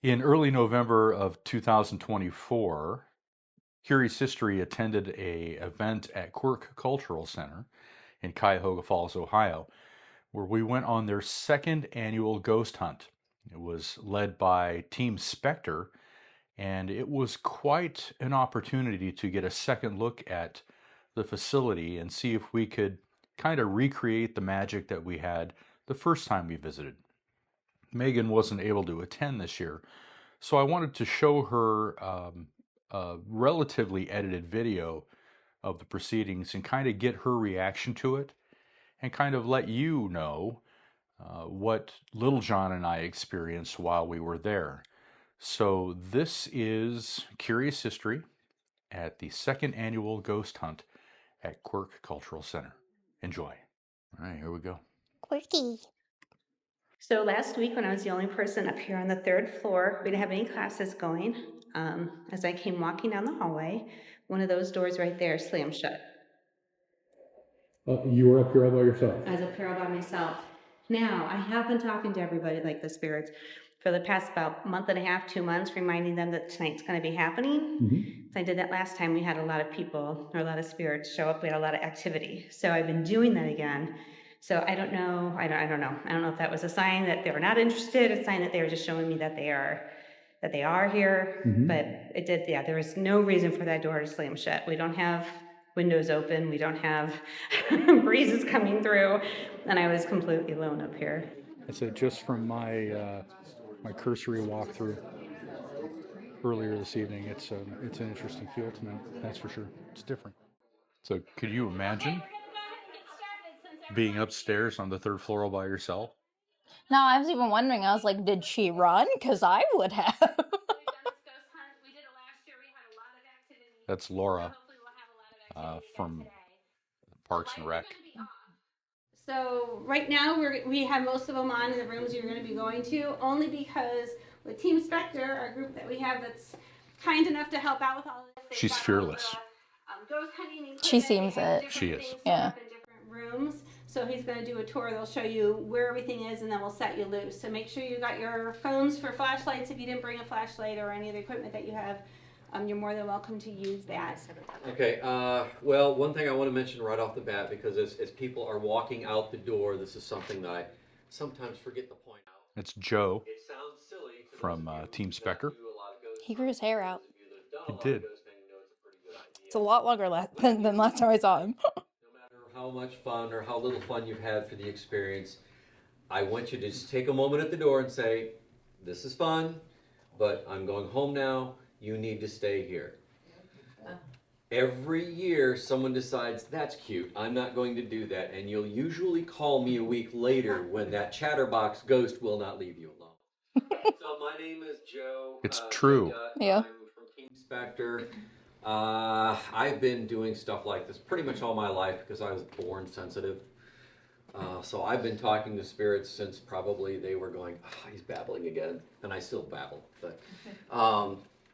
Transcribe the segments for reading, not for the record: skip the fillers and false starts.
In early November of 2024, Curious History attended a event at Quirk Cultural Center in Cuyahoga Falls, Ohio, where we went on their second annual ghost hunt. It was led by Team Spectre, and it was quite an opportunity to get a second look at the facility and see if we could kind of recreate the magic that we had the first time we visited. Megan wasn't able to attend this year, so I wanted to show her a relatively edited video of the proceedings and kind of get her reaction to it and kind of let you know what Little John and I experienced while we were there. So this is Curious History at the second annual ghost hunt at Quirk Cultural Center. Enjoy. All right, here we go. Quirky. So last week, when I was the only person up here on the third floor, we didn't have any classes going. As I came walking down the hallway, one of those doors right there slammed shut. You were up here all by yourself? I was up here all by myself. Now, I have been talking to everybody, like the spirits, for the past about month and a half, 2 months, reminding them that tonight's going to be happening. I did that last time. We had a lot of people, or a lot of spirits show up. We had a lot of activity. So I've been doing that again. So I don't know. I don't know. I don't know if that was a sign that they were not interested, a sign that they were just showing me that they are here. But it did. Yeah, there was no reason for that door to slam shut. We don't have windows open. We don't have breezes coming through, and I was completely alone up here. That's it, just from my my cursory walkthrough earlier this evening. It's an interesting feel tonight, that's for sure. It's different. So could you imagine being upstairs on the third floor all by yourself? No, I was even wondering. I was like, did she run? Because I would have. That's Laura from Parks and Rec. So right now we have most of them on in the rooms you're going to be going to, only because with Team Spectre, our group that we have that's kind enough to help out with all of this. She's fearless. Ghost hunting She seems it. She is. Yeah. In different rooms. So he's going to do a tour. They'll show you where everything is, and then we'll set you loose. So make sure you got your phones for flashlights. If you didn't bring a flashlight or any of the equipment that you have, you're more than welcome to use that. Okay, well, one thing I want to mention right off the bat, because as people are walking out the door, this is something that I sometimes forget to point out. It's Joe It sounds silly from Team Spectre. He grew his hair out. He did. It's a lot longer than last time I saw him. No matter how much fun or how little fun you've had for the experience, I want you to just take a moment at the door and say, this is fun, but I'm going home now. You need to stay here. Every year, someone decides, that's cute, I'm not going to do that, and you'll usually call me a week later when that chatterbox ghost will not leave you alone. So my name is Joe. It's true. Yeah. I'm from Team Spectre. I've been doing stuff like this pretty much all my life because I was born sensitive. So I've been talking to spirits since probably they were going, he's babbling again, and I still babble. But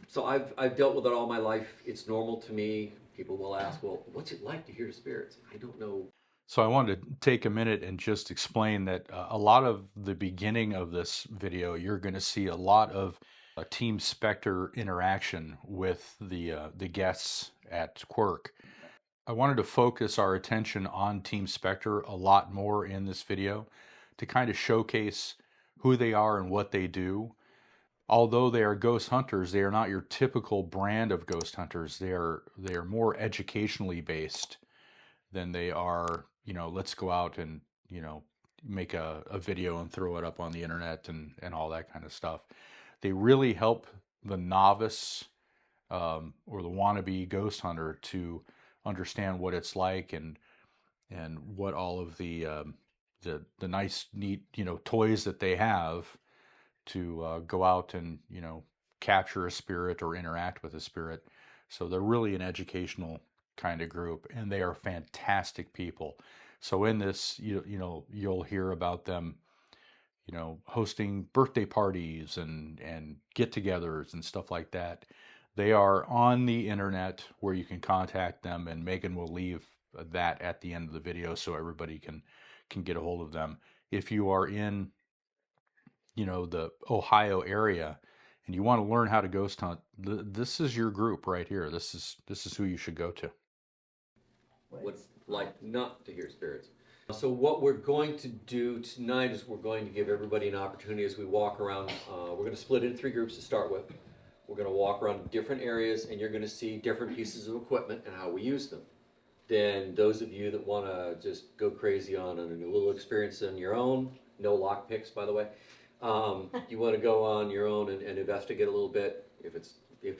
so I've dealt with it all my life. It's normal to me. People will ask, well, what's it like to hear spirits? I don't know. So I wanted to take a minute and just explain that a lot of the beginning of this video, you're going to see a lot of Team Spectre interaction with the guests at Quirk. I wanted to focus our attention on Team Spectre a lot more in this video to kind of showcase who they are and what they do. Although they are ghost hunters, they are not your typical brand of ghost hunters. They are more educationally based than they are, let's go out and, make a video and throw it up on the internet and all that kind of stuff. They really help the novice or the wannabe ghost hunter to understand what it's like and what all of the nice, neat, toys that they have to go out and, capture a spirit or interact with a spirit. So they're really an educational kind of group, and they are fantastic people. So in this, you'll hear about them, hosting birthday parties and get-togethers and stuff like that. They are on the internet where you can contact them, and Megan will leave that at the end of the video so everybody can get a hold of them. If you are in, the Ohio area and you want to learn how to ghost hunt, this is your group right here. This is who you should go to. What's like not to hear spirits. So what we're going to do tonight is we're going to give everybody an opportunity as we walk around. We're going to split into 3 groups to start with. We're going to walk around different areas, and you're going to see different pieces of equipment and how we use them. Then those of you that want to just go crazy on a little experience on your own, no lock picks, by the way. You want to go on your own and investigate a little bit. If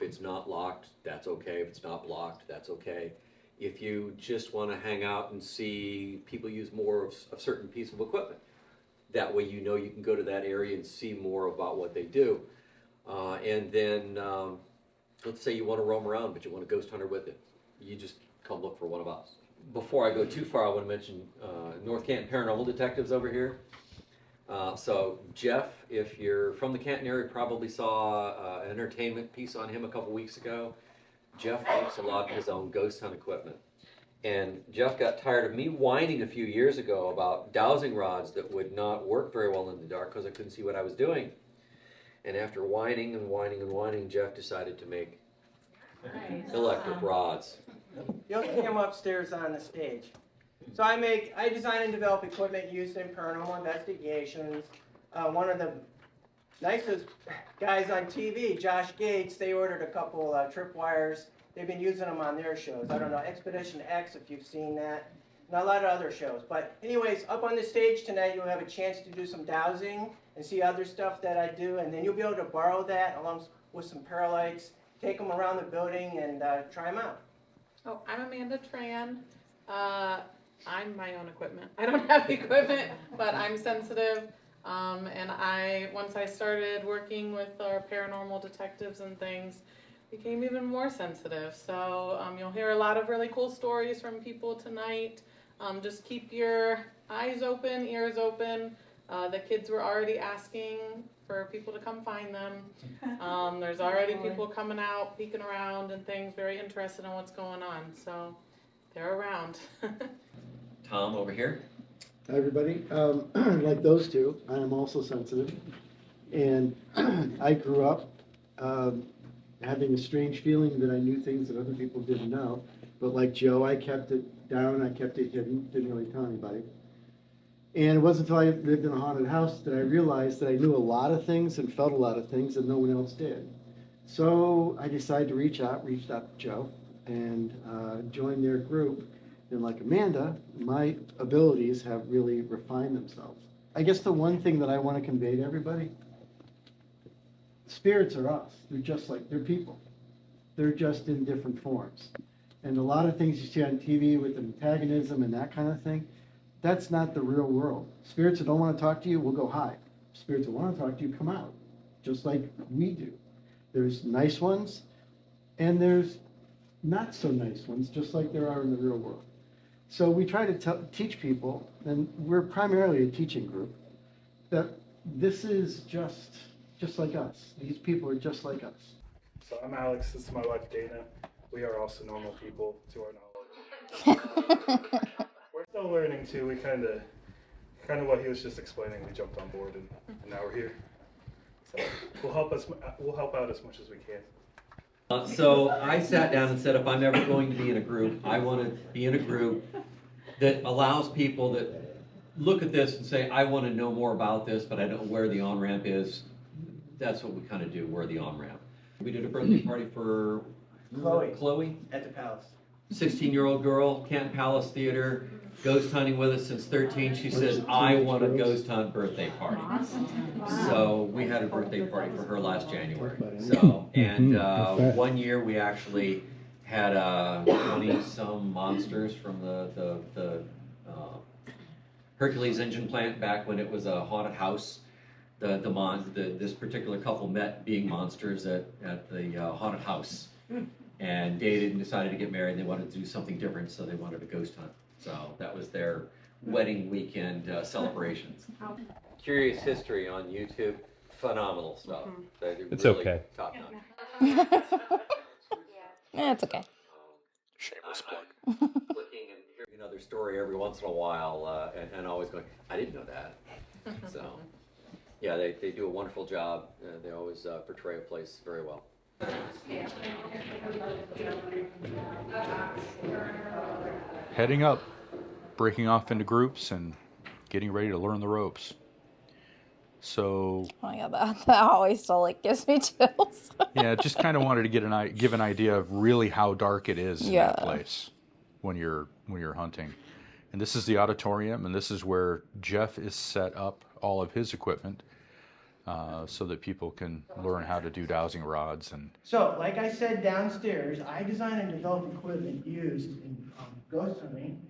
it's not locked, that's okay. If it's not blocked, that's okay. If you just want to hang out and see people use more of a certain piece of equipment, that way you know you can go to that area and see more about what they do. And then let's say you want to roam around, but you want a ghost hunter with it. You just come look for one of us. Before I go too far, I want to mention North Canton Paranormal Detectives over here. So Jeff, if you're from the Canton area, probably saw an entertainment piece on him a couple weeks ago. Jeff makes a lot of his own ghost hunt equipment. And Jeff got tired of me whining a few years ago about dowsing rods that would not work very well in the dark because I couldn't see what I was doing. And after whining and whining and whining, Jeff decided to make electric rods. You'll see him upstairs on the stage. So I design and develop equipment used in paranormal investigations. One of the nicest guys on TV, Josh Gates, they ordered a couple tripwires. They've been using them on their shows. I don't know, Expedition X, if you've seen that, and a lot of other shows. But anyways, up on the stage tonight, you'll have a chance to do some dowsing and see other stuff that I do, and then you'll be able to borrow that along with some paralights, take them around the building, and try them out. Oh, I'm Amanda Tran. I'm my own equipment. I don't have equipment, but I'm sensitive. And once I started working with our paranormal detectives and things, became even more sensitive. So you'll hear a lot of really cool stories from people tonight. Just keep your eyes open, ears open. The kids were already asking for people to come find them. There's already people coming out, peeking around and things, very interested in what's going on. So they're around. Tom over here. Hi, everybody. Like those two, I am also sensitive. And I grew up having a strange feeling that I knew things that other people didn't know. But like Joe, I kept it down, I kept it hidden, didn't really tell anybody. And it wasn't until I lived in a haunted house that I realized that I knew a lot of things and felt a lot of things that no one else did. So I decided to reached out to Joe and joined their group. And like Amanda, my abilities have really refined themselves. I guess the one thing that I want to convey to everybody, spirits are us. They're people. They're just in different forms. And a lot of things you see on TV with antagonism and that kind of thing, that's not the real world. Spirits that don't want to talk to you will go hide. Spirits that want to talk to you come out, just like we do. There's nice ones, and there's not so nice ones, just like there are in the real world. So we try to teach people, and we're primarily a teaching group, that this is just like us. These people are just like us. So I'm Alex, this is my wife Dana. We are also normal people to our knowledge. We're still learning too. We kind of what he was just explaining, we jumped on board and now we're here. So we'll help out as much as we can. So I sat down and said, if I'm ever going to be in a group, I want to be in a group that allows people that look at this and say, I want to know more about this, but I don't know where the on-ramp is. That's what we kind of do, where the on-ramp. We did a birthday party for Chloe At the palace. 16-year-old girl, Canton Palace Theater, ghost hunting with us since 13. She says, I want a ghost hunt birthday party. So we had a birthday party for her last January. So, and 1 year we actually had 20-some monsters from the Hercules engine plant back when it was a haunted house. This particular couple met being monsters at the haunted house. And dated and decided to get married. They wanted to do something different, so they wanted a ghost hunt. So that was their wedding weekend celebrations. Curious History on YouTube, phenomenal stuff. It's really okay. Top notch. Yeah, it's okay. Shameless plug. Clicking and hearing another story every once in a while, and always going, I didn't know that. So Yeah, they do a wonderful job. They always portray a place very well. Heading up, breaking off into groups and getting ready to learn the ropes. So Oh my god, that always still like gives me chills. yeah, just kind of wanted to give an idea of really how dark it is in Yeah. that place when you're hunting. And this is the auditorium, and this is where Jeff is set up all of his equipment so that people can learn how to do dowsing rods and. So, like I said downstairs, I design and develop equipment used in ghost hunting,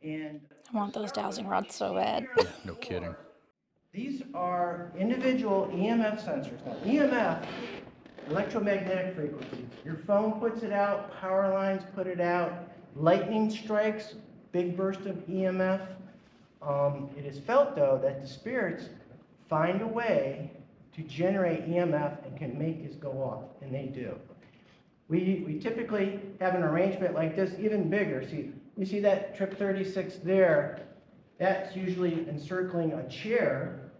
and I want those dowsing rods so bad. No kidding. these are individual EMF sensors. Now, EMF, electromagnetic frequencies. Your phone puts it out, power lines put it out, lightning strikes, big burst of EMF. It is felt, though, that the spirits find a way to generate EMF and can make this go off, and they do. We typically have an arrangement like this, even bigger. See, you see that trip 36 there? That's usually encircling a chair.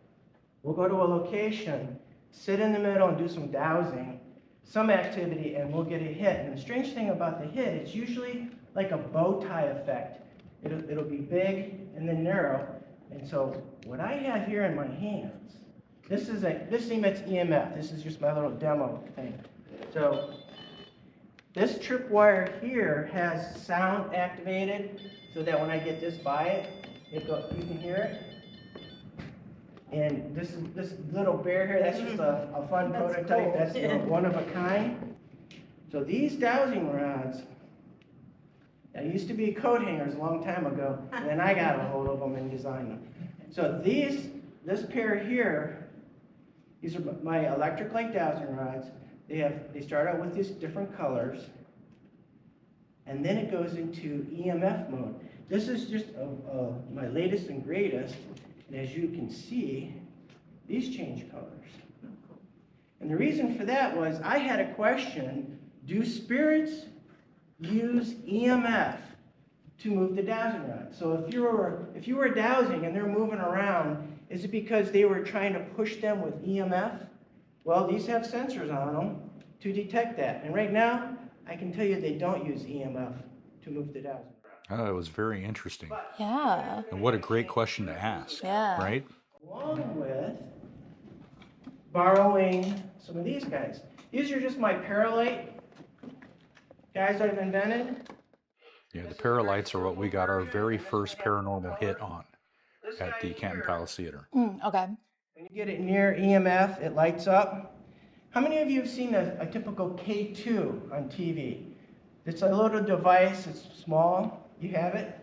We'll go to a location, sit in the middle and do some dowsing, some activity, and we'll get a hit. And the strange thing about the hit, it's usually like a bow tie effect. It'll be big and then narrow. And so what I have here in my hands, this emits EMF. This is just my little demo thing. So this tripwire here has sound activated so that when I get this by it, you can hear it. And this little bear here, that's just a fun prototype. Cool. That's one of a kind. So these dowsing rods, they used to be coat hangers a long time ago, and then I got a hold of them and designed them. So this pair here, these are my electric light dowsing rods. They start out with these different colors, and then it goes into EMF mode. This is just my latest and greatest, and as you can see, these change colors. And the reason for that was I had a question: do spirits use EMF to move the dowsing rod? So if you were dowsing and they're moving around, is it because they were trying to push them with EMF? Well, these have sensors on them to detect that. And right now, I can tell you they don't use EMF to move the dowsing rod. Oh, it was very interesting. Yeah. And what a great question to ask. Yeah. Right? Along with borrowing some of these guys. These are just my Paralight guys I've invented. Yeah, the Paralights are what we got our very first paranormal hit on at the Canton Palace Theater. Okay. When you get it near EMF, it lights up. How many of you have seen a typical K2 on TV? It's a little device, it's small, you have it.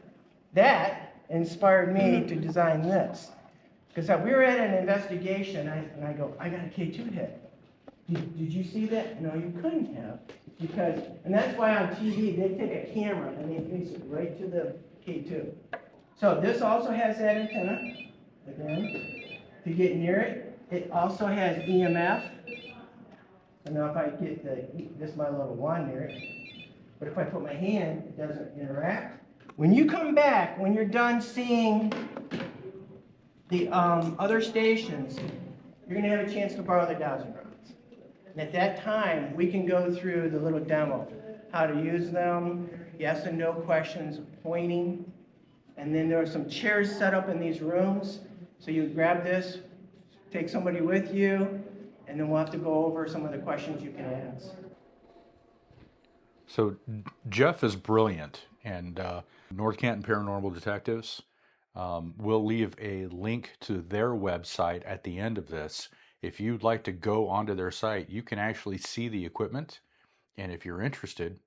That inspired me to design this. Because we were at an investigation, and I go, I got a K2 hit. Did you see that? No, you couldn't have. And that's why on TV, they take a camera and they face it right to the K2. So this also has that antenna, again, to get near it. It also has EMF. So now if I get this my little wand near it, but if I put my hand, it doesn't interact. When you come back, when you're done seeing the other stations, you're going to have a chance to borrow the dowsing rods. And at that time, we can go through the little demo, how to use them, yes and no questions, pointing. And then there are some chairs set up in these rooms. So you grab this, take somebody with you, and then we'll have to go over some of the questions you can ask. So Jeff is brilliant, and North Canton Paranormal Detectives, we'll leave a link to their website at the end of this. If you'd like to go onto their site, you can actually see the equipment, and if you're interested,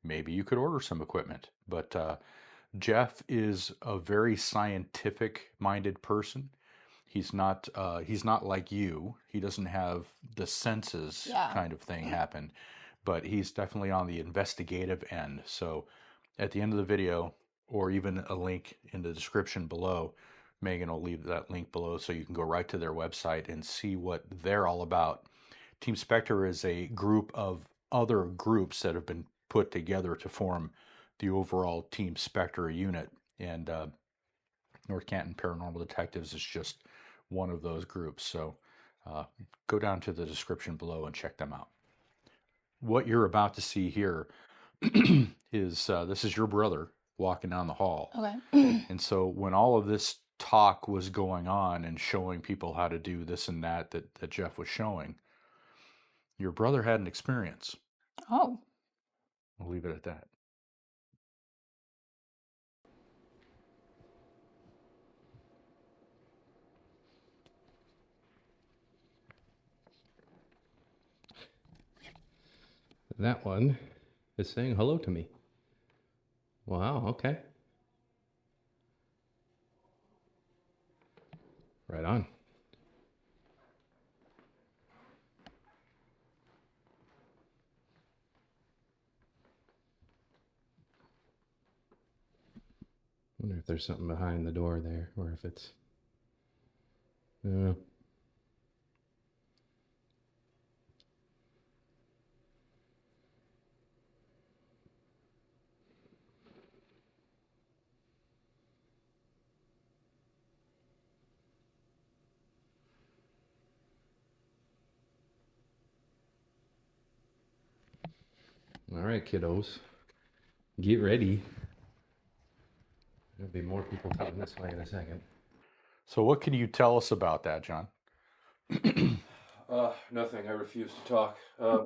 maybe you could order some equipment. But Jeff is a very scientific-minded person. He's not like you. He doesn't have the senses kind of thing happen, but he's definitely on the investigative end. So at the end of the video, or even a link in the description below, Megan will leave that link below so you can go right to their website and see what they're all about. Team Spectre is a group of other groups that have been put together to form the overall Team Spectre unit. And North Canton Paranormal Detectives is just one of those groups. So go down to the description below and check them out. What you're about to see here is this is your brother walking down the hall. Okay. And so when all of this talk was going on and showing people how to do this and that Jeff was showing, your brother had an experience. Oh. We'll leave it at that. That one is saying hello to me. Wow, okay. Right on. Wonder if there's something behind the door there, or if it's... All right, kiddos. Get ready. There'll be more people coming this way in a second. So what can you tell us about that, John? Nothing. I refuse to talk. Hello.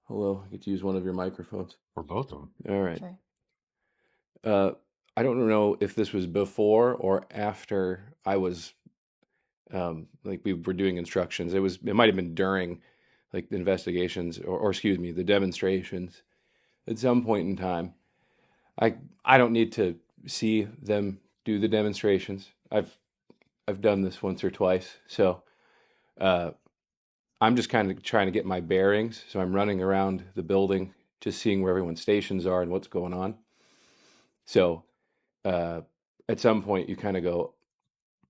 Hello. I get to use one of your microphones. Or both of them. All right. Sure. I don't know if this was before or after I was, like we were doing instructions. It might have been during, like the investigations or excuse me, the demonstrations. At some point in time, I don't need to see them do the demonstrations. I've done this once or twice, so I'm just kind of trying to get my bearings. So I'm running around the building, just seeing where everyone's stations are and what's going on. So at some point, you kind of go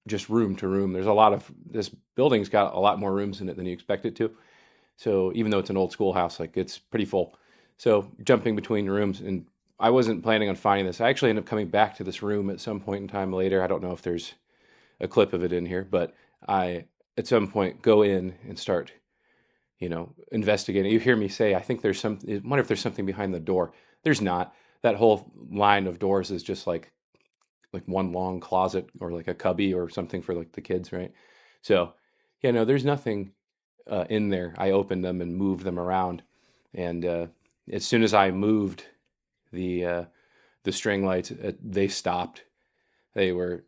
just room to room. This building's got a lot more rooms in it than you expect it to. So even though it's an old schoolhouse, like it's pretty full. So jumping between rooms, and I wasn't planning on finding this. I actually ended up coming back to this room at some point in time later. I don't know if there's a clip of it in here, but I at some point go in and start, investigating. You hear me say, I wonder if there's something behind the door. There's not. That whole line of doors is just like one long closet or like a cubby or something for like the kids, right? So, there's nothing in there. I opened them and moved them around, and as soon as I moved the string lights, they stopped. They were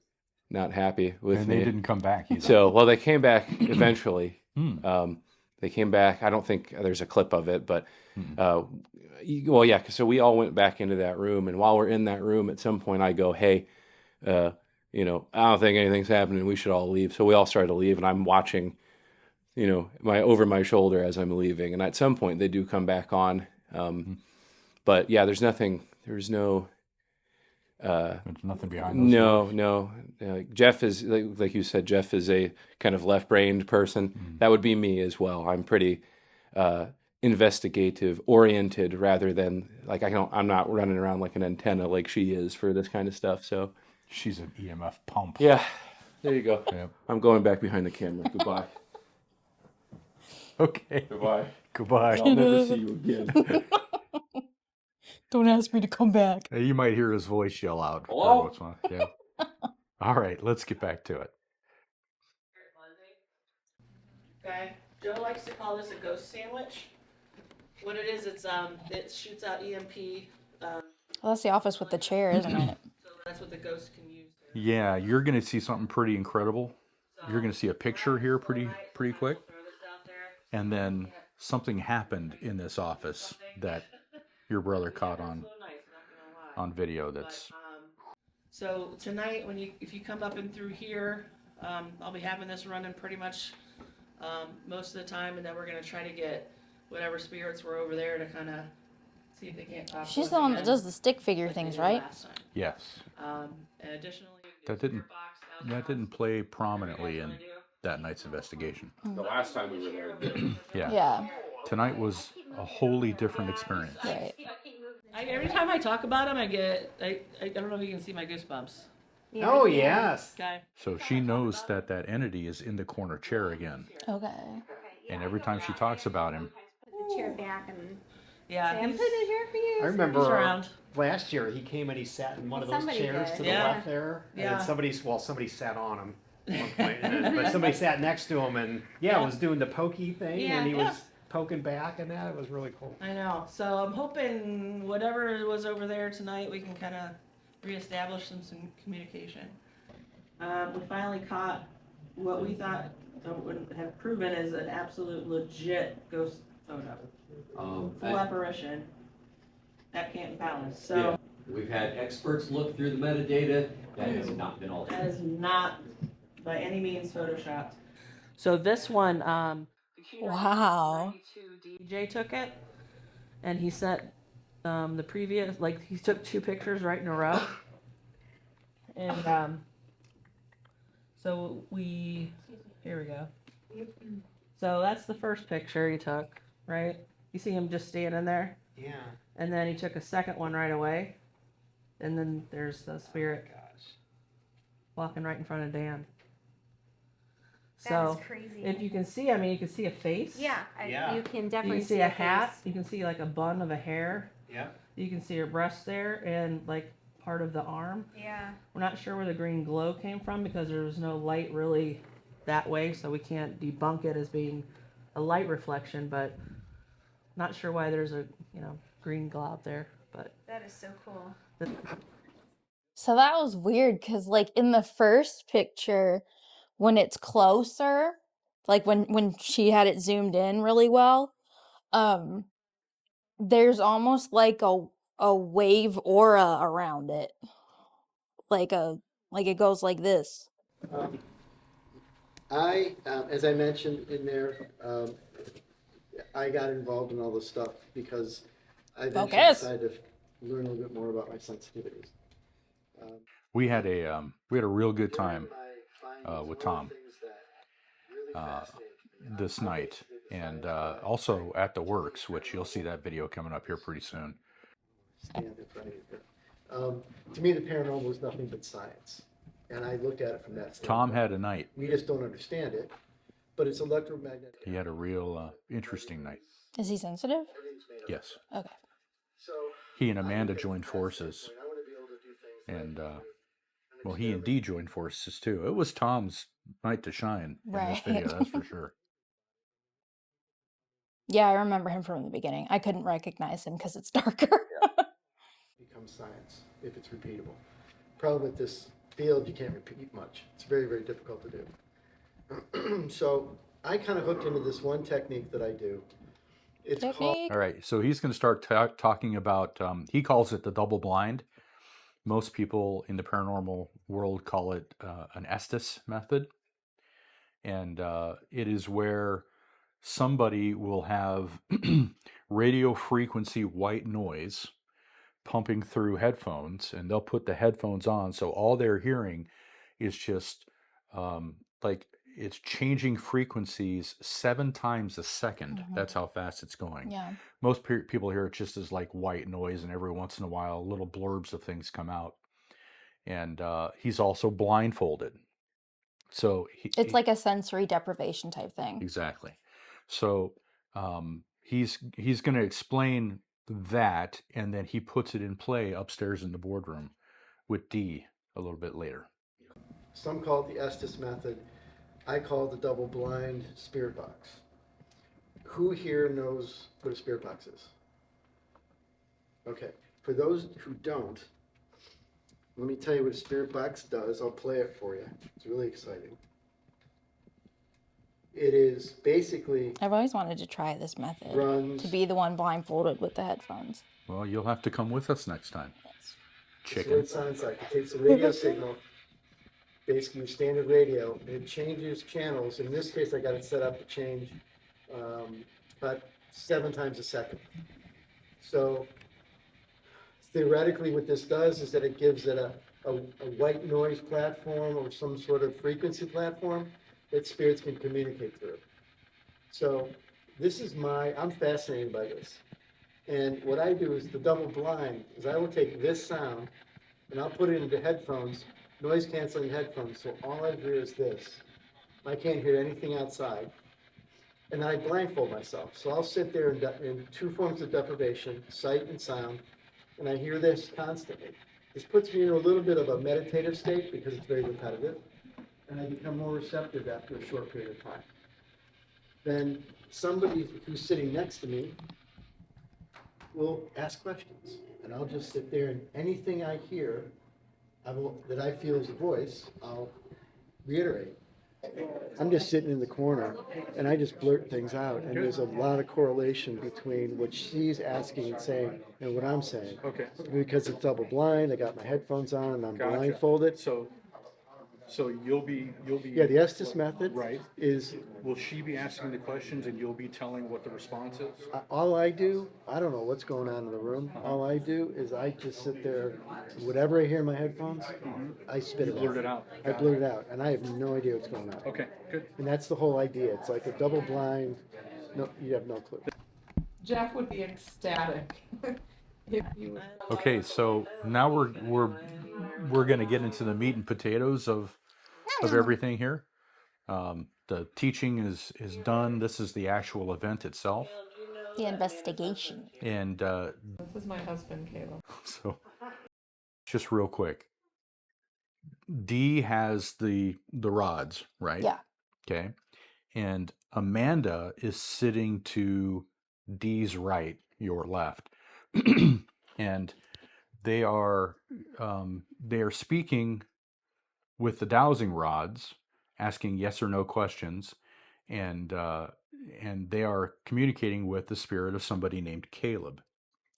not happy with And me. they didn't come back either. So, well, they came back eventually. Hmm. They came back. I don't think there's a clip of it, but well, yeah. So we all went back into that room, and while we're in that room, at some point I go, "Hey, I don't think anything's happening. We should all leave." So we all started to leave, and I'm watching, over my shoulder as I'm leaving. And at some point, they do come back on. But yeah, there's nothing. There's no. There's nothing behind those doors. No. Jeff is like you said. Jeff is a kind of left-brained person. That would be me as well. I'm pretty investigative oriented rather than like I'm not running around like an antenna like she is for this kind of stuff. So She's an EMF pump. yeah, there you go. Yep. I'm going back behind the camera. Goodbye. Okay. Goodbye. Goodbye. I'll never see you again. Don't ask me to come back. You might hear his voice yell out. Hello? What's on. Yeah. All right, let's get back to it. Okay. Joe likes to call this a ghost sandwich. What it is, it shoots out EMP. Well, that's the office with the chair, isn't it? So that's what the ghost can use. Yeah, you're going to see something pretty incredible. You're going to see a picture here pretty quick. And then something happened in this office that your brother caught on video. That's So tonight, if you come up and through here, I'll be having this running pretty much most of the time, and then we're gonna try to get whatever spirits were over there to kind of see if they can't talk. She's the one that does the stick figure things, right? yes. And additionally, That didn't play prominently in that night's investigation. The last time we were there, it did. Yeah. Yeah. Tonight was a wholly different experience. Right. every time I talk about him, I don't know if you can see my goosebumps. Yeah, Oh, yeah. yes. guy. So she knows that that entity is in the corner chair again. Okay. And every time she talks about him, Put the chair back and Yeah, say, I'm he's, putting a chair for you. I sir." remember he's around. last year he came and he sat in one of those Somebody chairs did, to the yeah. left there. And Yeah. then somebody sat on him at one point. But somebody sat next to him and, yeah, was doing the pokey thing. Yeah, and he yeah. was poking back and that. It was really cool. I know. So I'm hoping whatever was over there tonight, we can kind of reestablish some communication. We finally caught what we thought would have proven is an absolute legit ghost photo. Full apparition at Canton Palace. So Yeah. We've had experts look through the metadata. That has not been altered. that is not by any means photoshopped. So this one, Wow. DJ took it, and he sent the previous, like he took 2 pictures right in a row, and so here we go. So that's the first picture he took, right? You see him just standing there, Yeah. and then he took a second one right away, and then there's the spirit walking right in front of Dan. That is So crazy. if you can see, I mean, you can see a face. Yeah, Yeah. you can You definitely can see a face. hat. You can see like a bun of a hair. Yeah. You can see her breast there and like part of the arm. Yeah. We're not sure where the green glow came from because there was no light really that way, so we can't debunk it as being a light reflection, but not sure why there's a, green glob there, but That is so cool. So that was weird because, like, in the first picture, when it's closer, like when she had it zoomed in really well, there's almost like a wave aura around it, like it goes like this. As I mentioned in there, I got involved in all this stuff because I eventually Focus. decided to learn a little bit more about my sensitivities. we had a real good time with Tom this night, and also at the Works, which you'll see that video coming up here pretty soon. Stand in front of you. To me, the paranormal is nothing but science, and I look at it from that standpoint. Tom had a night. We just don't understand it, but it's electromagnetic. He had a real interesting night. Is he sensitive? Yes. Okay. He and Amanda joined forces, and well, he and Dee joined forces too. It was Tom's night to shine in this video, that's for sure. Yeah, I remember him from the beginning. I couldn't recognize him because it's darker. Becomes science if it's repeatable. Problem with this field, you can't repeat much. It's very, very difficult to do. So I kind of hooked into this one technique that I do. It's called. Technique. All right, so he's going to start talking about, he calls it the double blind. Most people in the paranormal world call it an Estes method. And it is where somebody will have radio frequency white noise pumping through headphones, and they'll put the headphones on, so all they're hearing is just like it's changing frequencies 7 times a second. That's how fast it's going. Yeah. Most people hear it just as like white noise, and every once in a while little blurbs of things come out. And he's also blindfolded, so It's like a sensory deprivation type thing. exactly. So he's going to explain that, and then he puts it in play upstairs in the boardroom with Dee a little bit later. Some call it the Estes method. I call it the double blind spirit box. Who here knows what a spirit box is? Okay, for those who don't, let me tell you what a spirit box does. I'll play it for you. It's really exciting. It is basically I've always wanted to try this method. runs. To be the one blindfolded with the headphones. Well, you'll have to come with us next time. Yes. This is what Chicken. it sounds like. It takes a radio signal, basically your standard radio, and it changes channels. In this case, I got it set up to change about 7 times a second. So theoretically, what this does is that it gives it a white noise platform or some sort of frequency platform that spirits can communicate through. So this is I'm fascinated by this. And what I do is the double blind is I will take this sound and I'll put it into headphones noise canceling headphones, so all I hear is this. I can't hear anything outside. And then I blindfold myself. So I'll sit there in two forms of deprivation, sight and sound, and I hear this constantly. This puts me in a little bit of a meditative state because it's very repetitive, and I become more receptive after a short period of time. Then somebody who's sitting next to me will ask questions, and I'll just sit there, and anything I hear that I feel is a voice, I'll reiterate. I'm just sitting in the corner, and I just blurt things out, and there's a lot of correlation between what she's asking and saying and what I'm saying. Okay. Because it's double blind, I got my headphones on, and I'm Gotcha. blindfolded. So you'll be. Yeah, the Estes method Right. is, Will she be asking the questions and you'll be telling what the response is? all I do, I don't know what's going on in the room. All I do is I just sit there, whatever I hear in my headphones, I spit it out. Blurt it out. I blurt it out, and I have no idea what's going on. Okay, good. And that's the whole idea. It's like a double blind, no, you have no clue. Jeff would be ecstatic if you. Okay, so now we're going to get into the meat and potatoes of everything here. The teaching is done. This is the actual event itself. The investigation. And This is my husband, Caleb. so, just real quick, Dee has the rods, right? Yeah. Okay. And Amanda is sitting to Dee's right, your left, and they are speaking with the dowsing rods, asking yes or no questions, and they are communicating with the spirit of somebody named Caleb.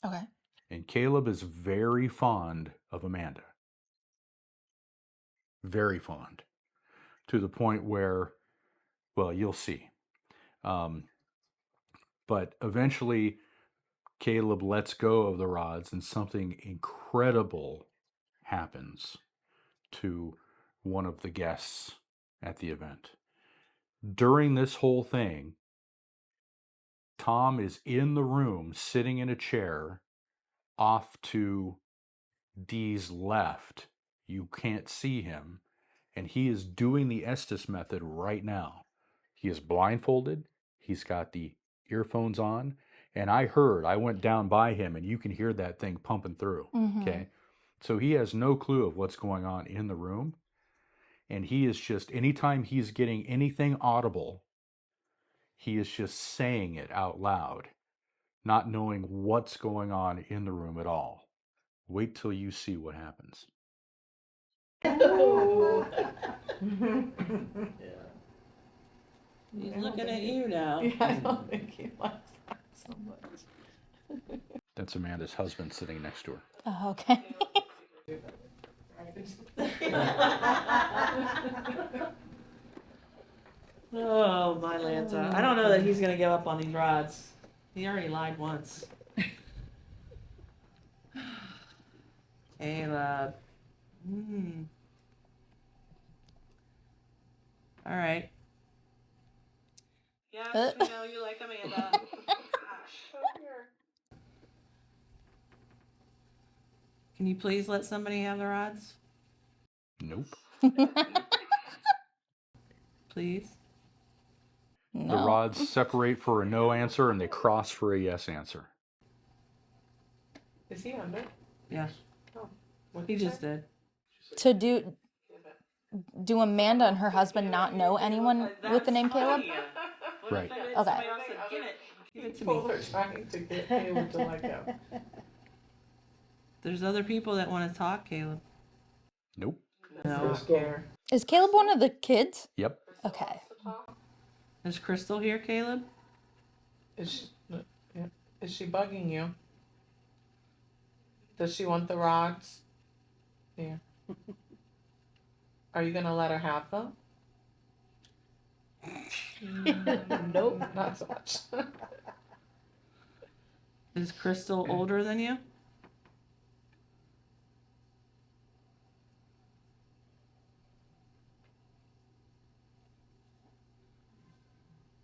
Okay. And Caleb is very fond of Amanda. Very fond. To the point where, well, you'll see. But eventually, Caleb lets go of the rods and something incredible happens to one of the guests at the event. During this whole thing, Tom is in the room, sitting in a chair, off to Dee's left. You can't see him. And he is doing the Estes method right now. He is blindfolded. He's got the earphones on. And I went down by him, and you can hear that thing pumping through. Mm-hmm. Okay. So he has no clue of what's going on in the room. And he is just, anytime he's getting anything audible, he is just saying it out loud, not knowing what's going on in the room at all. Wait till you see what happens. He's looking at you now. Yeah, I don't think he likes that so much. That's Amanda's husband sitting next to her. Oh, okay. Oh, my Lanza. I don't know that he's gonna give up on these rods. He already lied once. Caleb. All right. Yeah, you know you like Amanda. Can you please let somebody have the rods? Nope. Please? No. The rods separate for a no answer and they cross for a yes answer. Is he under? Yeah. Oh, He just did. So do Amanda and her husband not know anyone with the name Caleb? Right. Okay. Give it to People me. are trying to get Caleb to let go. There's other people that want to talk, Caleb. Nope. No, I don't care. Is Caleb one of the kids? Yep. Okay. Is Crystal here, Caleb? Is she bugging you? Does she want the rods? Yeah. Are you gonna let her have them? Nope, not so much. Is Crystal older than you?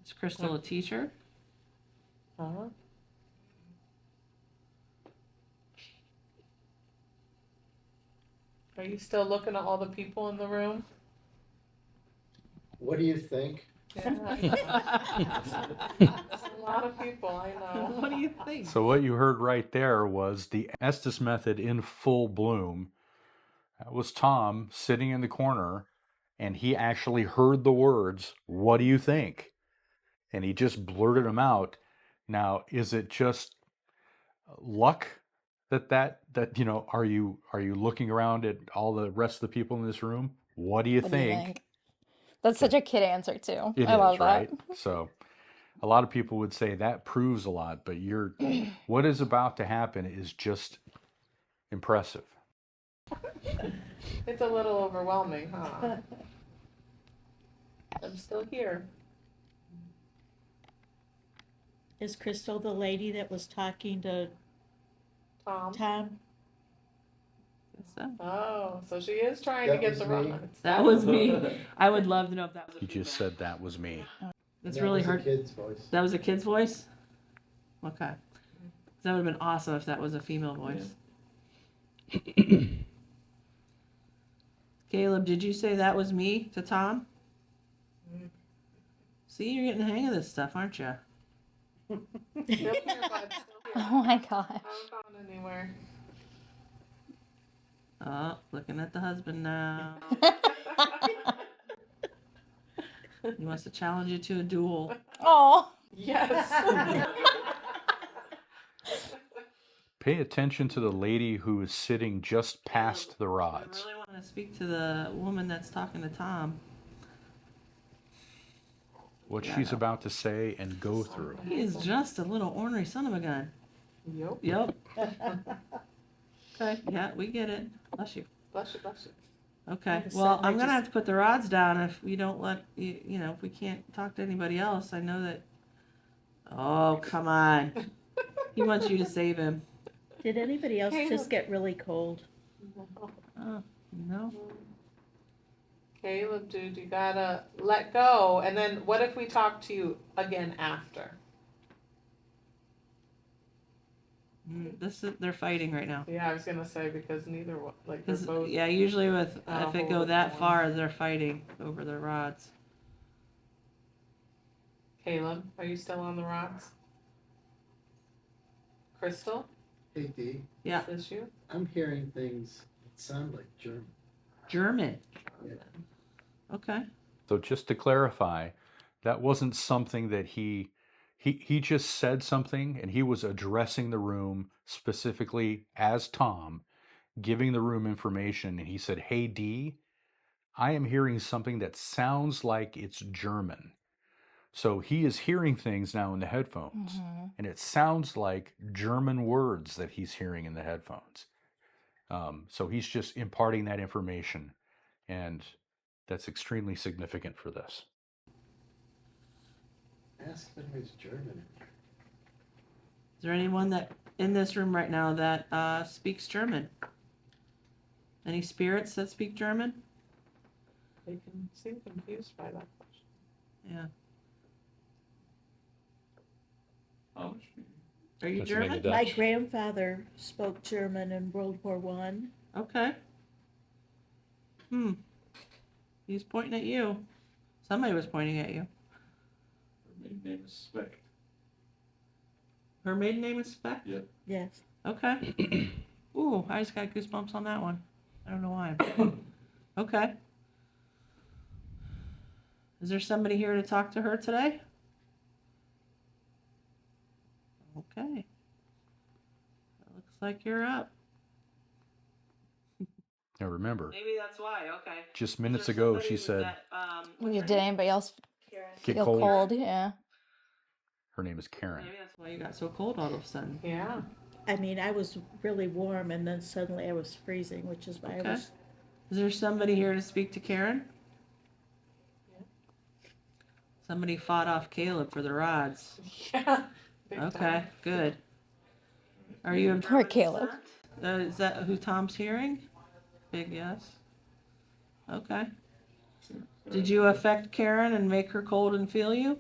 Is Crystal a teacher? Uh-huh. Are you still looking at all the people in the room? What do you think? Yeah, I know. There's a lot of people, I know. What do you think? So what you heard right there was the Estes method in full bloom. That was Tom sitting in the corner, and he actually heard the words, "What do you think?" And he just blurted them out. Now, is it just luck that are you looking around at all the rest of the people in this room? What do you What do you think? think? That's such a kid answer too. It I love is, that. right? So a lot of people would say that proves a lot, but what is about to happen is just impressive. It's a little overwhelming, huh? I'm still here. Is Crystal the lady that was talking to Tom. Tom? So, Oh, so she is trying to That get was the me. rods. that was me. I would love to know if that was a He female. just said that was me. That's That really was a hard. kid's voice. That was a kid's voice? Okay. That would have been awesome if that was a female voice. Caleb, did you say that was me to Tom? See, you're getting the hang of this stuff, aren't you? Still here, bud, still here. Oh my gosh. Haven't found anywhere. Oh, looking at the husband now. He wants to challenge you to a duel. Oh. Yes. Pay attention to the lady who is sitting just past the I rods. really want to speak to the woman that's talking to Tom. What Yeah, I she's know. about to say and go through. He is just a little ornery son of a gun. Yep. Yep. Okay, yeah, we get it. Bless you. Bless you, bless you. Okay, the well, sun, I'm I gonna just- have to put the rods down if we don't let, if we can't talk to anybody else. I know that. Oh, come on. He wants you to save him. Did anybody else Caleb. just get really cold? Oh, no. Caleb, dude, you gotta let go. And then what if we talk to you again after? They're fighting right now. Yeah, I was gonna say because neither one, like they're 'Cause, both. yeah, usually with, if it hold go it that going. far, they're fighting over the rods. Caleb, are you still on the rods? Crystal, Hey Dee, Yeah, is this you? I'm hearing things that sound like German. German. Yeah. Okay. So just to clarify, that wasn't something that he just said something, and he was addressing the room specifically as Tom, giving the room information, and he said, "Hey Dee, I am hearing something that sounds like it's German." So he is hearing things now in the headphones, and it sounds like German words that he's hearing in the headphones. So he's just imparting that information, and that's extremely significant for this. Ask if anybody's German. Is there anyone that in this room right now that speaks German? Any spirits that speak German? They can seem confused by that question. Yeah. Are you That's the name German? of My Dutch. grandfather spoke German in World War One. Okay. He's pointing at you. Somebody was pointing at you. Her maiden name is Spectre. Her maiden name is Spectre? Yep. Yes. Okay. Ooh, I just got goosebumps on that one. I don't know why. Okay. Is there somebody here to talk to her today? Okay. It looks like you're up. Now remember, Maybe that's why, okay. just minutes ago she said, Did anybody else "Get feel cold." cold? Yeah. Her name is Karen. Maybe that's why you got so cold all of a sudden. Yeah. I mean, I was really warm and then suddenly I was freezing, which is why Okay. I was. Is there somebody here to speak to Karen? Yeah. Somebody fought off Caleb for the rods. Yeah. Big Okay, time. good. Are you a Poor German Caleb. descent? Is that who Tom's hearing? Big yes. Okay. Did you affect Karen and make her cold and feel you?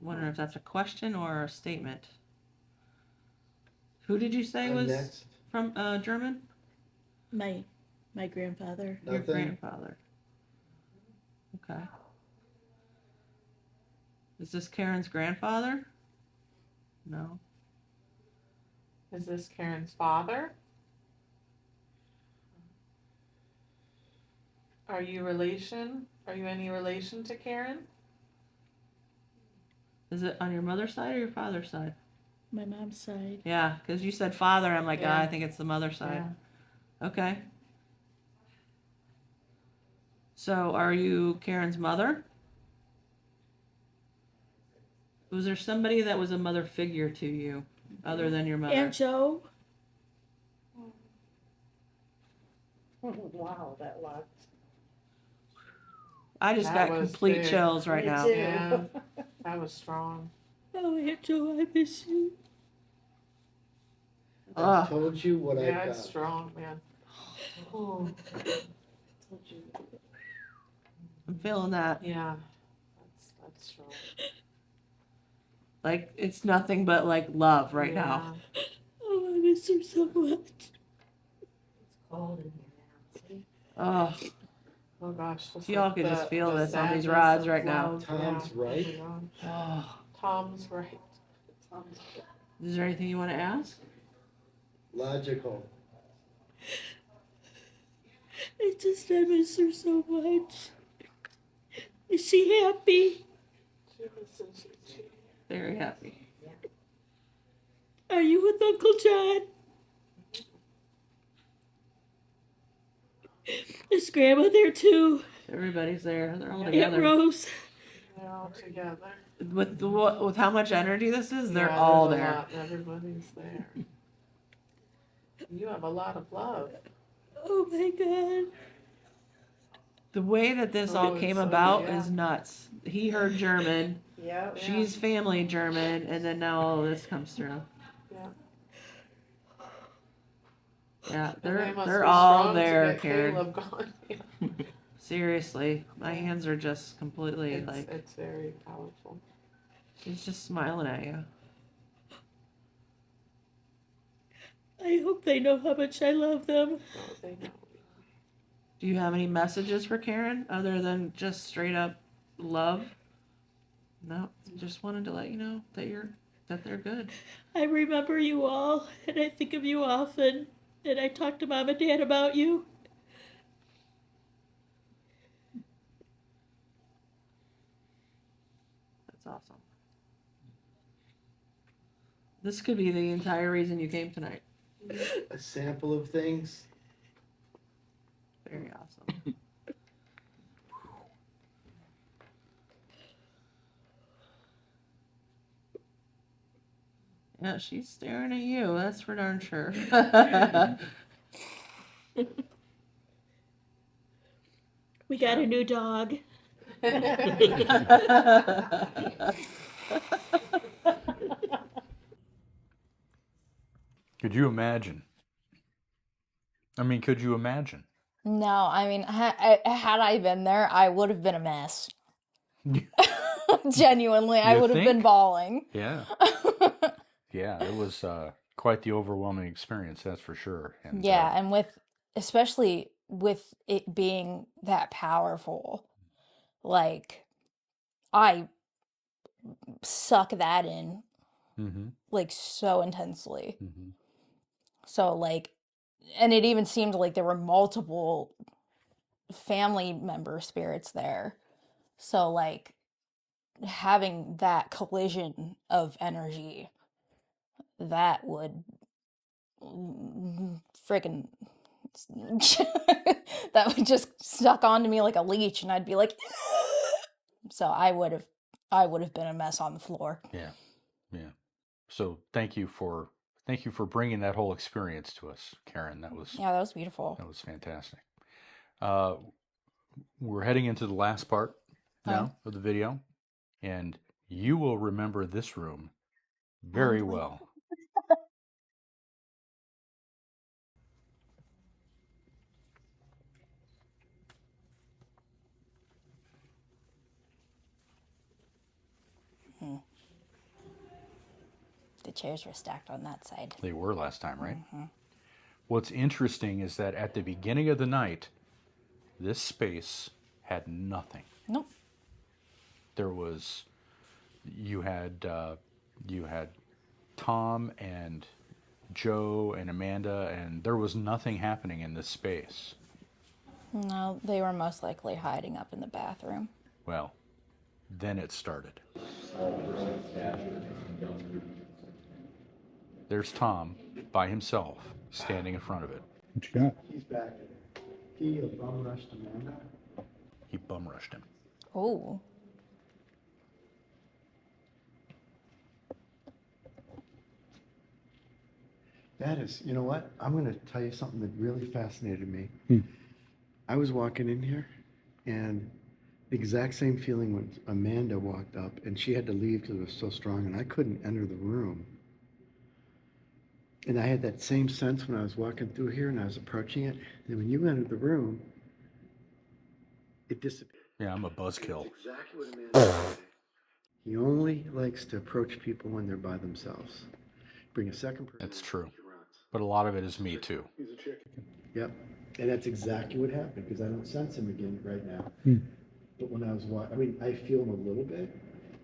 wondering if that's a question or a statement. Who did you say I'm was next. from German? My grandfather. Your Nothing. grandfather. Okay. Is this Karen's grandfather? No. Is this Karen's father? Are you any relation to Karen? Is it on your mother's side or your father's side? My mom's side. Yeah, because you said father. I'm like, Yeah. I think it's the mother's side. Yeah. Okay. So are you Karen's mother? Was there somebody that was a mother figure to you other than your mother? Aunt Joe. Wow, that was. I just That got was complete big. chills right Me now. too. Yeah, that was strong. Oh, Aunt Joe, I miss you. I Ugh. told you what I Yeah, got. it's strong, man. Oh, told you. I'm feeling that. Yeah, that's strong. Like it's nothing but like love right now. Oh, I miss her so much. It's cold in here now. See? Oh, Oh gosh, just y'all like could just feel the this on these sadness rods of right now. love. Tom's Yeah. right. Oh my gosh. Oh. Tom's right. Tom's right. Is there anything you want to ask? Logical. I miss her so much. Is she happy? Very happy. Are you with Uncle John? Is Grandma there too? Everybody's there. They're all Aunt together. Rose. They're all together. With how much energy this is, they're Yeah, all there's a there. lot. Everybody's there. You have a lot of love. Oh my God. The way that this all Oh, came so, about yeah. is nuts. He heard German. Yeah. She's family German, and then now all this comes through. Yeah. Yeah, And they must they're be all strong there, to get Karen. Caleb gone. Yeah. Seriously, my hands are just completely It's very powerful. he's just smiling at you. I hope they know how much I love them. Oh, they know. Do you have any messages for Karen other than just straight up love? No, just wanted to let you know that they're good. I remember you all, and I think of you often. And I talk to Mom and Dad about you. That's awesome. This could be the entire reason you came tonight. A sample of things. Very awesome. Yeah, she's staring at you. That's for darn sure. We got a new dog. Could you imagine? I mean, could you imagine? No, I mean, had I been there, I would have been a mess. Genuinely, I You would have been think? bawling. Yeah. Yeah, it was quite the overwhelming experience, that's for sure. And Yeah, and especially with it being that powerful, like, I suck that in, like, so intensely. So, like, and it even seemed like there were multiple family member spirits there. So, like, having that collision of energy, that would freaking that would just suck onto me like a leech, and I'd be like so I would have been a mess on the floor. yeah. So thank you for bringing that whole experience to us, Karen. That was beautiful. That was fantastic. We're heading into the last part now of the video, and you will remember this room very well. chairs were stacked on that side. They were last time, right? Mm-hmm. What's interesting is that at the beginning of the night, this space had nothing. Nope. There was, you had Tom and Joe and Amanda, and there was nothing happening in this space. No, they were most likely hiding up in the bathroom. Well, then it started. There's Tom by himself standing in front of it. What you got? He's back. He bum rushed Amanda. He bum rushed him. Oh. That is, you know what? I'm going to tell you something that really fascinated me. Hmm. I was walking in here, and the exact same feeling when Amanda walked up, and she had to leave because it was so strong, and I couldn't enter the room. And I had that same sense when I was walking through here and I was approaching it. And when you entered the room, it disappeared. Yeah, I'm a buzzkill. Exactly what Amanda said. He only likes to approach people when they're by themselves. Bring a second person. That's true. But a lot of it is me too. He's a chicken. Yep. And that's exactly what happened because I don't sense him again right now. Hmm. But when I was walking, I mean, I feel him a little bit,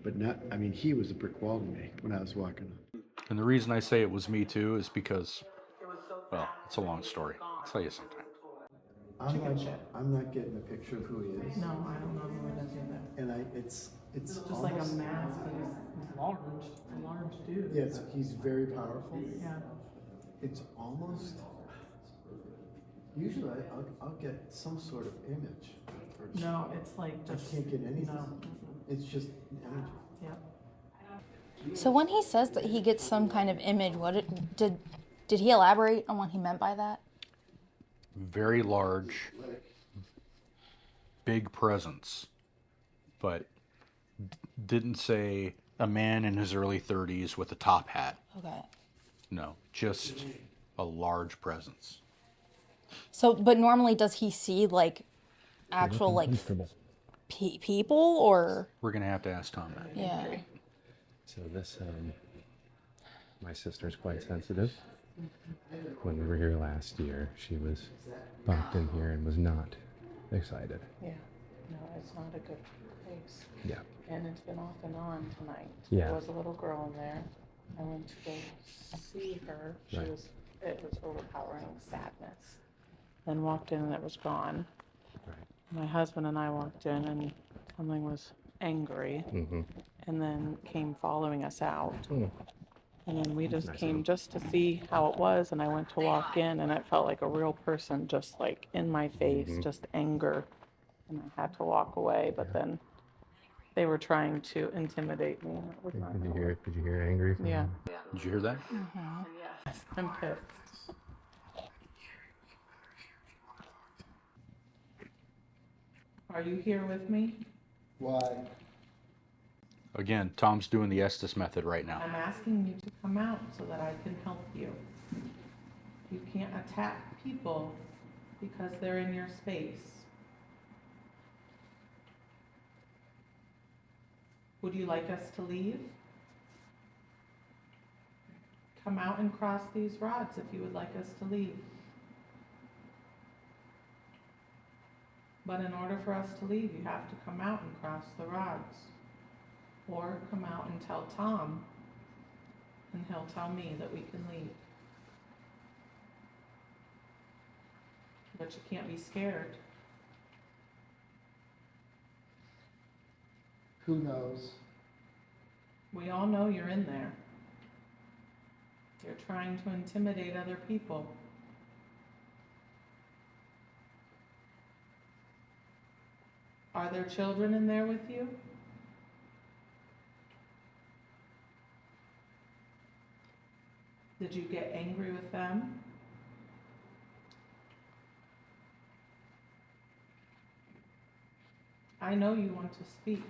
but not, I mean, he was a brick wall to me when I was walking up. And the reason I say it was me too is because, well, it's a long story. I'll tell you sometime. I'm not getting a picture of who he is. No, I don't know who it is either. And it's It's just almost, like a mask, but he's large, a large dude. yeah, he's very powerful. Yeah. It's almost, usually I'll get some sort of image. No, it's like I just. can't get anything. No. It's just energy. Yep. So when he says that he gets some kind of image, did he elaborate on what he meant by that? Very large, big presence, but didn't say a man in his early 30s with a top hat. Okay. No, just a large presence. So, but normally does he see like actual like people or? We're gonna have to ask Tom that. Yeah. So this, my sister's quite sensitive. When we were here last year, she was bumped in here and was not excited. Yeah. No, it's not a good place. Yeah. And it's been off and on tonight. Yeah. There was a little girl in there. I went to go see her. Right. It was overpowering sadness. Then walked in and it was gone. Right. My husband and I walked in and something was angry. Mm-hmm. And then came following us out. Mm. And then we just Nice of came him. just to see how it was. And I went to walk in and it felt like a real person just like in my face, Mhm. just anger. And I had to walk away, but then they were trying to intimidate me. And it was not Did you gonna hear? work. Did you hear angry? From Yeah. him? Did you hear that? Yes, I'm pissed. Are you here with me? Why? Again, Tom's doing the Estes method right now. I'm asking you to come out so that I can help you. You can't attack people because they're in your space. Would you like us to leave? Come out and cross these rods if you would like us to leave. But in order for us to leave, you have to come out and cross the rods. Or come out and tell Tom, and he'll tell me that we can leave. But you can't be scared. Who knows? We all know you're in there. You're trying to intimidate other people. Are there children in there with you? Did you get angry with them? I know you want to speak.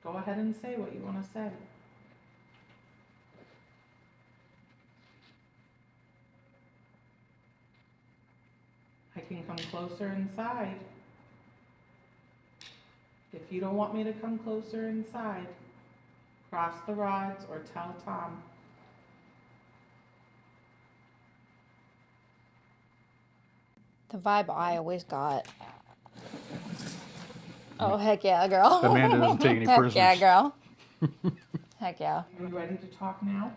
Go ahead and say what you want to say. I can come closer inside. If you don't want me to come closer inside, cross the rods or tell Tom. The vibe I always got. Oh, heck yeah, girl. Amanda doesn't take any Heck prisoners. yeah, girl. Heck yeah. Are you ready to talk now?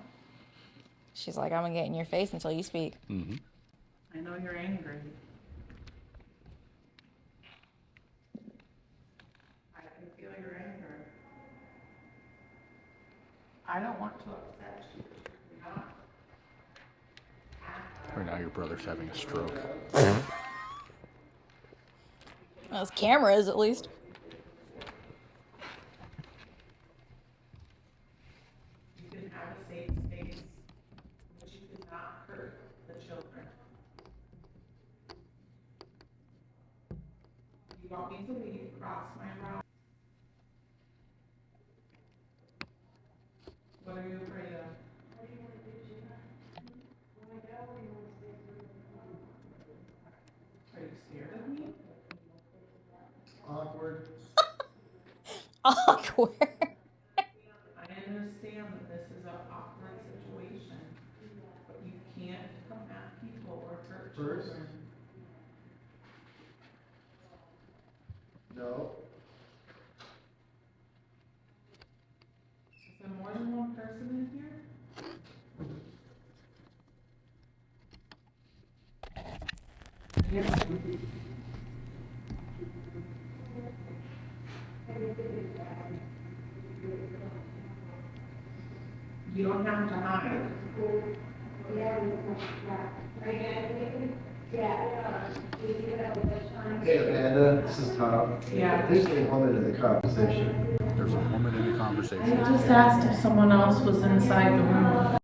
She's like, I'm gonna get in your face until you speak. Mm-hmm. I know you're angry. I can feel your anger. I don't want to upset you. You're not. Right now, your brother's having a stroke. Those cameras, at least. You can have a safe space, but you cannot hurt the children. You don't need to leave, cross my road. What are you afraid of? Are you scared of me? Awkward. Awkward. I understand that this is an awkward situation, but you can't come at people or hurt First? children. No. Is there more than one person in here? Yes. You don't have to hide. Hey Amanda, this is Tom. Yeah. There's a woman in the conversation. There's a woman in the I conversation. just asked if someone else was inside the room.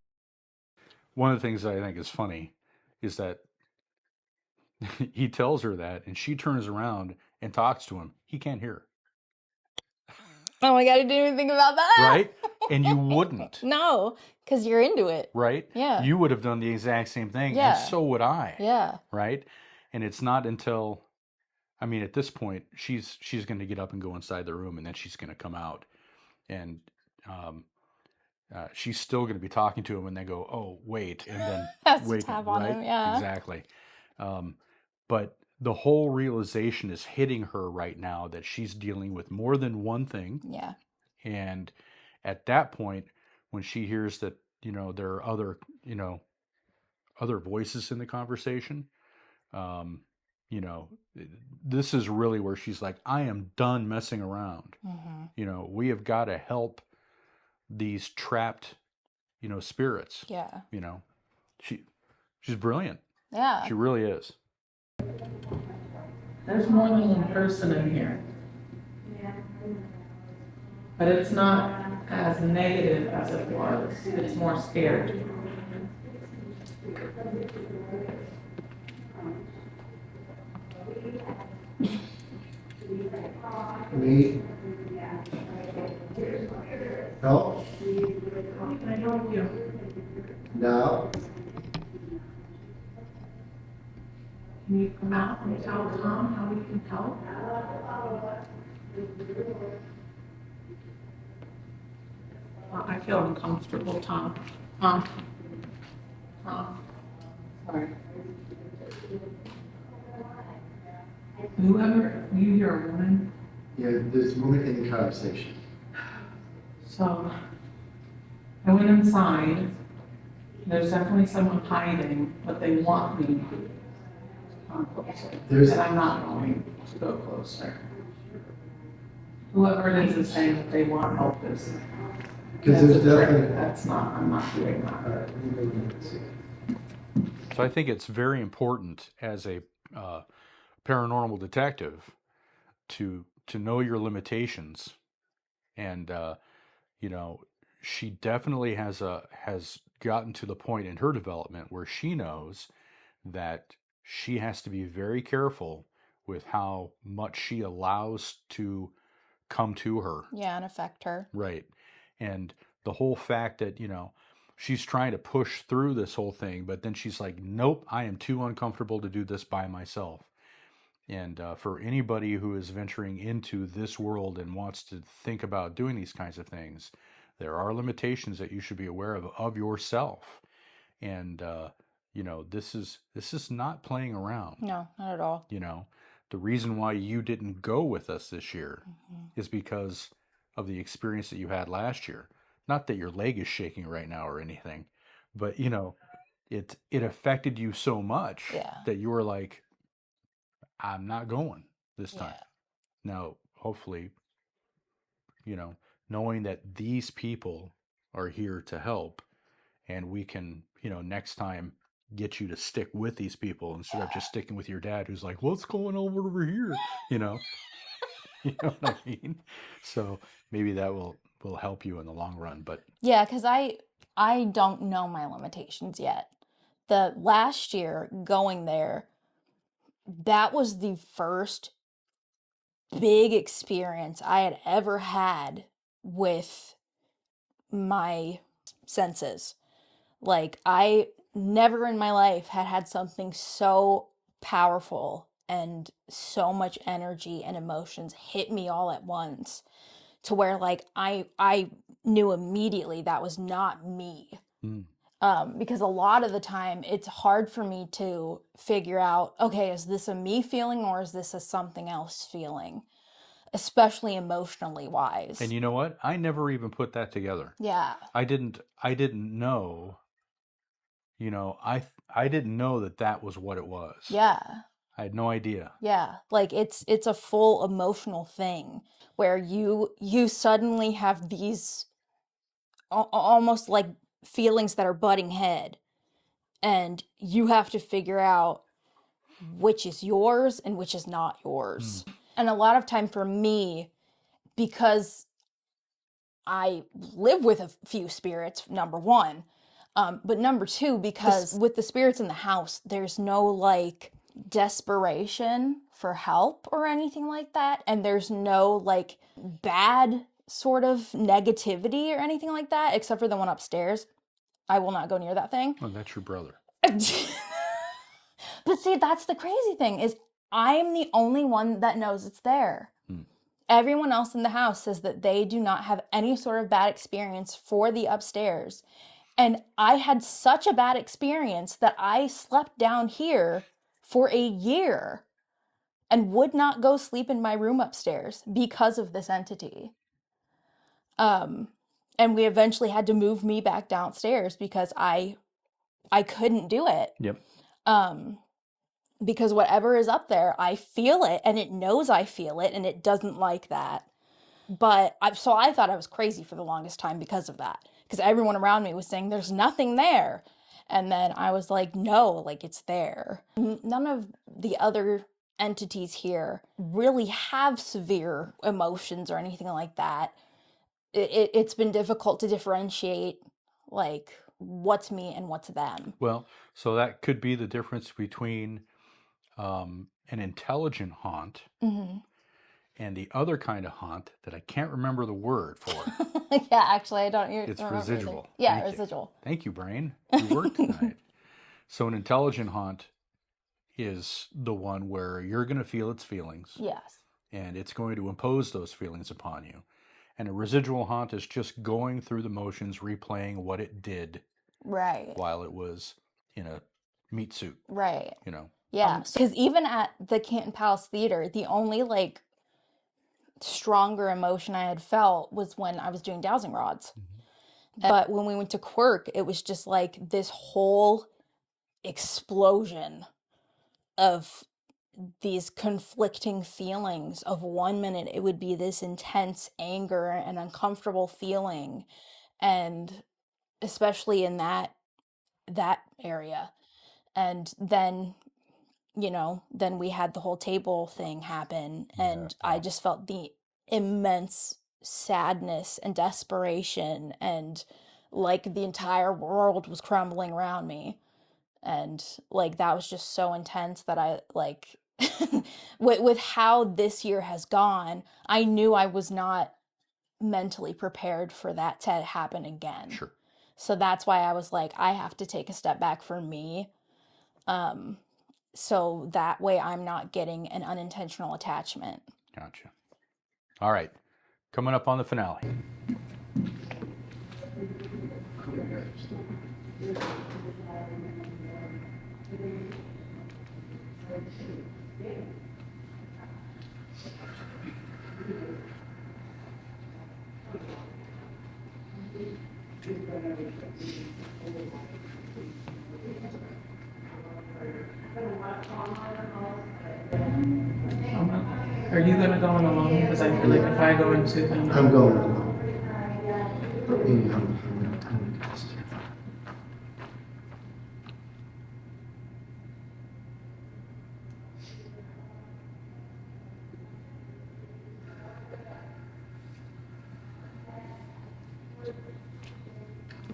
One of the things I think is funny is that he tells her that, and she turns around and talks to him. He can't hear her. Oh my god, I didn't even think about that. Right? And you wouldn't. No, because you're into it. Right? Yeah. You would have done the exact same thing, Yeah. and so would I. Yeah. Right? And it's not until, I mean, at this point, she's going to get up and go inside the room, and then she's going to come out, and she's still going to be talking to him, and then go, oh, wait, and then Has to wait, tap on right? him, yeah. Exactly. But the whole realization is hitting her right now that she's dealing with more than one thing. Yeah. And at that point, when she hears that, there are other, other voices in the conversation, this is really where she's like, I am done messing around. Mm-hmm. We have got to help these trapped, spirits. Yeah. She's brilliant. Yeah. She really is. There's more than one person in here. But it's not as negative as it was. It's more scared. Me? Help? How can I help you? No. Can you come out and tell Tom how we can help? I feel uncomfortable, Tom. Tom. Sorry. Whoever, you hear a woman? Yeah, there's a woman in the conversation. So, I went inside. There's definitely someone hiding, but they want me to come closer. And I'm not going to go closer. Whoever it is saying that they want help is. Because there's definitely. That's not, I'm not doing that. All right, let me go look and see. So I think it's very important as a paranormal detective to know your limitations, and she definitely has gotten to the point in her development where she knows that she has to be very careful with how much she allows to come to her. Yeah, and affect her. Right. And the whole fact that, she's trying to push through this whole thing, but then she's like, nope, I am too uncomfortable to do this by myself. And for anybody who is venturing into this world and wants to think about doing these kinds of things, There are limitations that you should be aware of yourself. And, this is not playing around. No, not at all. The reason why you didn't go with us this year is because of the experience that you had last year. Not that your leg is shaking right now or anything, but it affected you so much that you were like, I'm not going this time. Now, hopefully, knowing that these people are here to help, and we can, next time get you to stick with these people instead of just sticking with your dad who's like, what's going on over here? You know what I mean? So maybe that will help you in the long run. But yeah, because I don't know my limitations yet. The last year going there, that was the first big experience I had ever had with my senses. Like, I never in my life had something so powerful and so much energy and emotions hit me all at once, to where like I knew immediately that was not me. Because a lot of the time it's hard for me to figure out, okay, is this a me feeling or is this a something else feeling, especially emotionally wise. and you know what? I never even put that together. Yeah. I didn't know. I didn't know that was what it was. Yeah. I had no idea. Yeah, like it's a full emotional thing where you suddenly have these almost like feelings that are butting head, and you have to figure out which is yours and which is not yours. And a lot of time for me, because I live with a few spirits, number one, but number two, because with the spirits in the house, there's no like desperation for help or anything like that, and there's no like bad sort of negativity or anything like that, except for the one upstairs. I will not go near that thing. Oh, that's your brother. But see, that's the crazy thing, is I'm the only one that knows it's there. Everyone else in the house says that they do not have any sort of bad experience for the upstairs. And I had such a bad experience that I slept down here for a year and would not go sleep in my room upstairs because of this entity. And we eventually had to move me back downstairs because I couldn't do it. Yep. Because whatever is up there, I feel it, and it knows I feel it, and it doesn't like that. But I thought I was crazy for the longest time because of that. Because everyone around me was saying there's nothing there. And then I was like, no, like it's there. None of the other entities here really have severe emotions or anything like that. It's been difficult to differentiate like what's me and what's them. Well, so that could be the difference between an intelligent haunt and the other kind of haunt that I can't remember the word for. Yeah, actually, I don't. It's residual. Yeah, Thank residual. You. Thank you, brain. You worked tonight. So an intelligent haunt is the one where you're going to feel its feelings. Yes. And it's going to impose those feelings upon you. And a residual haunt is just going through the motions, replaying what it did. Right. While it was in a meat suit. Right. Yeah. Because even at the Canton Palace Theater, the only like stronger emotion I had felt was when I was doing dowsing rods. But when we went to Quirk, it was just like this whole explosion of these conflicting feelings. Of 1 minute it would be this intense anger and uncomfortable feeling, and especially in that area. And then then we had the whole table thing happen, and I just felt the immense sadness and desperation, and like the entire world was crumbling around me. And like that was just so intense that I like with how this year has gone, I knew I was not mentally prepared for that to happen again. Sure. So that's why I was like, I have to take a step back for me. So that way I'm not getting an unintentional attachment. Gotcha. All right. Coming up on the finale. Are you gonna go in alone? Because I feel like if I go into the I'm going alone. Maybe I'm telling you guys.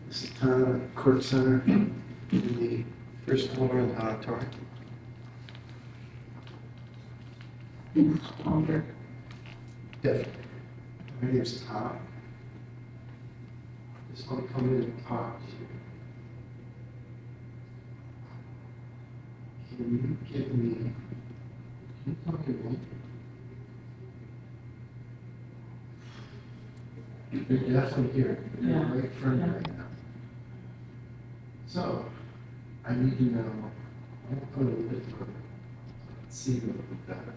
This is Quirk Center in the first floor of the auditorium. longer. Definitely. My name's Tom. Just want to come in and talk to you. Can you give me, can you talk to me? You're definitely here. You're Yeah. a great friend Yeah. right now. So, I need to know, I'm going to put a little bit further. See a little bit better.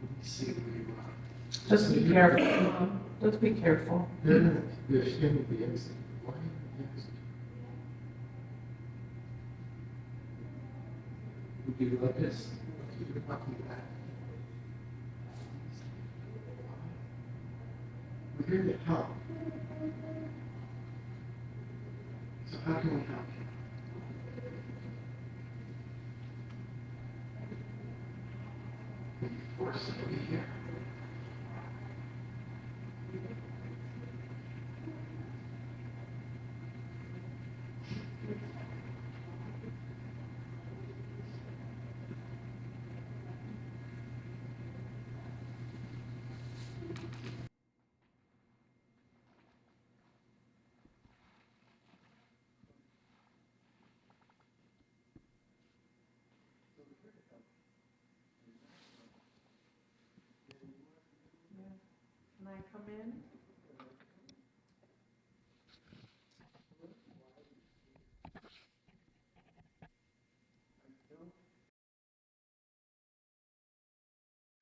Let me see where you are. Just be careful. Just be careful. You're scared of the exit. Why the exit? Would you like this? You're walking back. We're here to help. So how can we help you? We're forced to be here. Can I come in?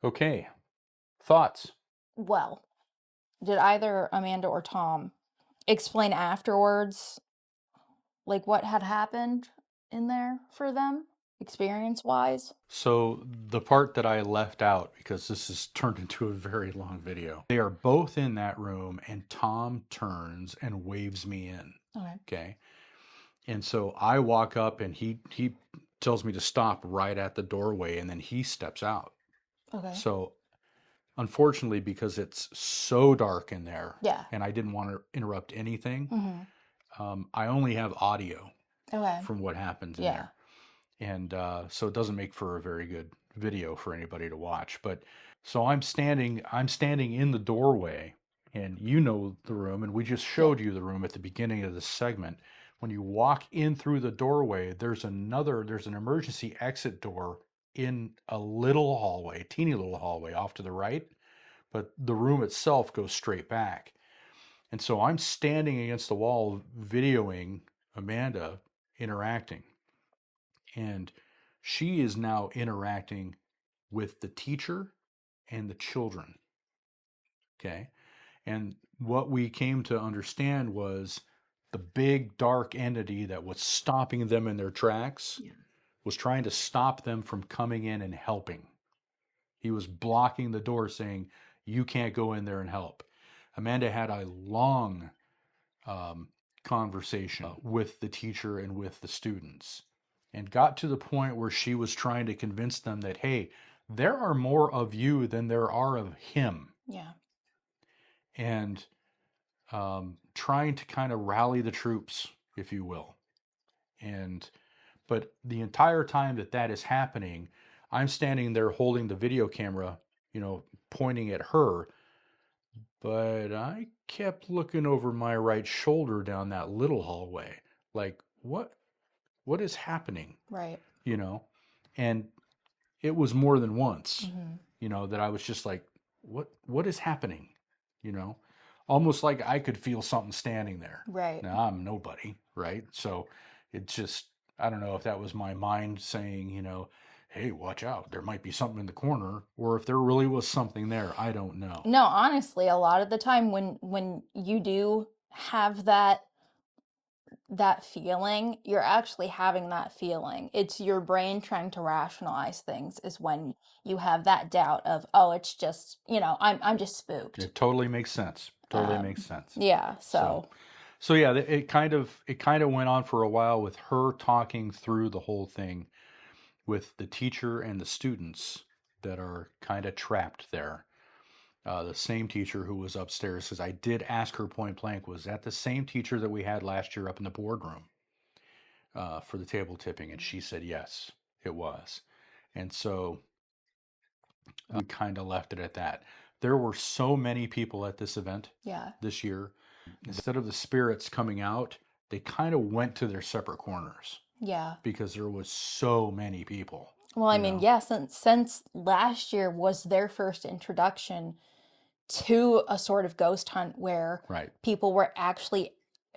Okay. Thoughts? Well, did either Amanda or Tom explain afterwards, like what had happened in there for them, experience-wise? So the part that I left out, because this has turned into a very long video, they are both in that room and Tom turns and waves me in. Okay. Okay. And so I walk up and he tells me to stop right at the doorway and then he steps out. Okay. So unfortunately, because it's so dark in there Yeah. and I didn't want to interrupt anything, Mm-hmm. I only have audio Okay. from what happens in Yeah. there. And so it doesn't make for a very good video for anybody to watch. But so I'm standing in the doorway, and you know the room, and we just showed you the room at the beginning of this segment. When you walk in through the doorway, there's an emergency exit door in a little hallway, teeny little hallway off to the right, but the room itself goes straight back. And so I'm standing against the wall videoing Amanda interacting. And she is now interacting with the teacher and the children. Okay. And what we came to understand was the big dark entity that was stopping them in their tracks was trying to stop them from coming in and helping. He was blocking the door saying, you can't go in there and help. Amanda had a long conversation with the teacher and with the students and got to the point where she was trying to convince them that, hey, there are more of you than there are of him. Yeah. And trying to kind of rally the troops, if you will. But the entire time that is happening, I'm standing there holding the video camera, pointing at her. But I kept looking over my right shoulder down that little hallway. Like, what is happening? Right. And it was more than once, Mm-hmm. that I was just like, what is happening? almost like I could feel something standing there. Right. Now I'm nobody, right? So it just, I don't know if that was my mind saying, hey, watch out, there might be something in the corner, or if there really was something there. I don't know. No, honestly, a lot of the time when you do have that feeling, you're actually having that feeling. It's your brain trying to rationalize things is when you have that doubt of, oh, it's just, I'm just spooked. It totally makes sense. Totally makes sense. Yeah, So yeah, it kind of went on for a while with her talking through the whole thing with the teacher and the students that are kind of trapped there. The same teacher who was upstairs, because I did ask her point blank, was that the same teacher that we had last year up in the boardroom for the table tipping? And she said yes, it was. And so we kind of left it at that. There were so many people at this event this year. Instead of the spirits coming out, they kind of went to their separate corners. Yeah. Because there was so many people. Well, I mean, yeah, since last year was their first introduction to a sort of ghost hunt where people were actually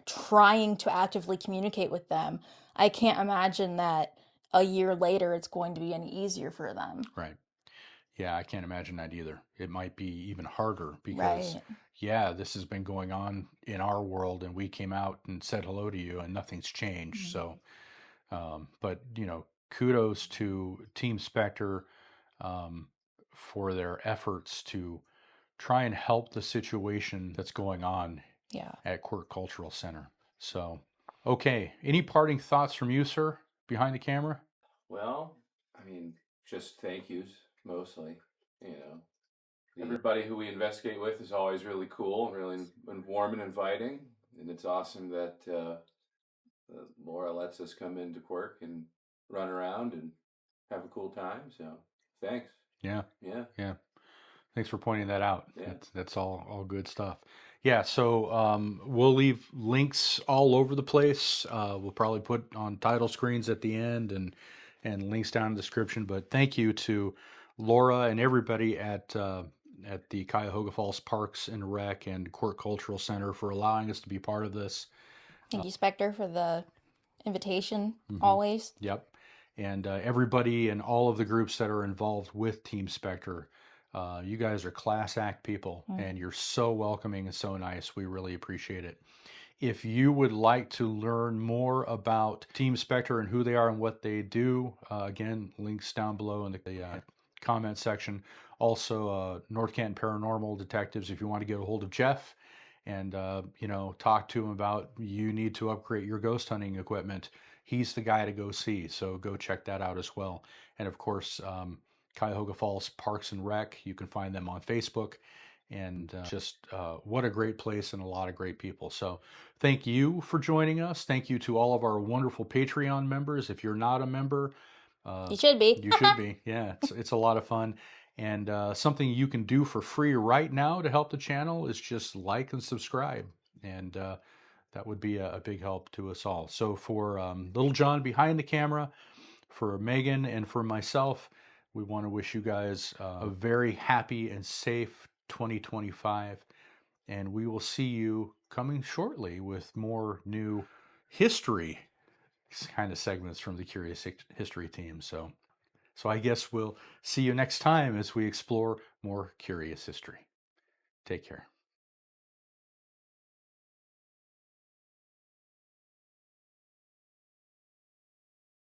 trying to actively communicate with them, I can't imagine that a year later it's going to be any easier for them. Right. Yeah, I can't imagine that either. It might be even harder because, yeah, this has been going on in our world and we came out and said hello to you and nothing's changed. So, but, kudos to Team Spectre for their efforts to try and help the situation that's going on at Quirk Cultural Center. So, okay. Any parting thoughts from you, sir, behind the camera? Well, I mean, just thank yous mostly. Everybody who we investigate with is always really cool, really warm and inviting, and it's awesome that Laura lets us come into Quirk and run around and have a cool time. So, thanks. Yeah. Yeah. Thanks for pointing that out. Yeah. That's all good stuff. Yeah, so we'll leave links all over the place. We'll probably put on title screens at the end and links down in the description. But thank you to Laura and everybody at the Cuyahoga Falls Parks and Rec and Quirk Cultural Center for allowing us to be part of this. Thank you, Spectre, for the invitation, always. Yep. And everybody and all of the groups that are involved with Team Spectre. You guys are class act people and you're so welcoming and so nice. We really appreciate it. If you would like to learn more about Team Spectre and who they are and what they do, again, links down below in the comment section. Also, North Canton Paranormal Detectives, if you want to get a hold of Jeff and, talk to him about you need to upgrade your ghost hunting equipment, he's the guy to go see. So go check that out as well. And of course, Cuyahoga Falls Parks and Rec. You can find them on Facebook. And just what a great place and a lot of great people. So thank you for joining us. Thank you to all of our wonderful Patreon members. If you're not a member, you should be. You should be. Yeah, it's a lot of fun. And something you can do for free right now to help the channel is just like and subscribe. And that would be a big help to us all. So for Little John behind the camera, for Megan and for myself, we want to wish you guys a very happy and safe 2025. And we will see you coming shortly with more new history kind of segments from the Curious History team. So I guess we'll see you next time as we explore more curious history. Take care.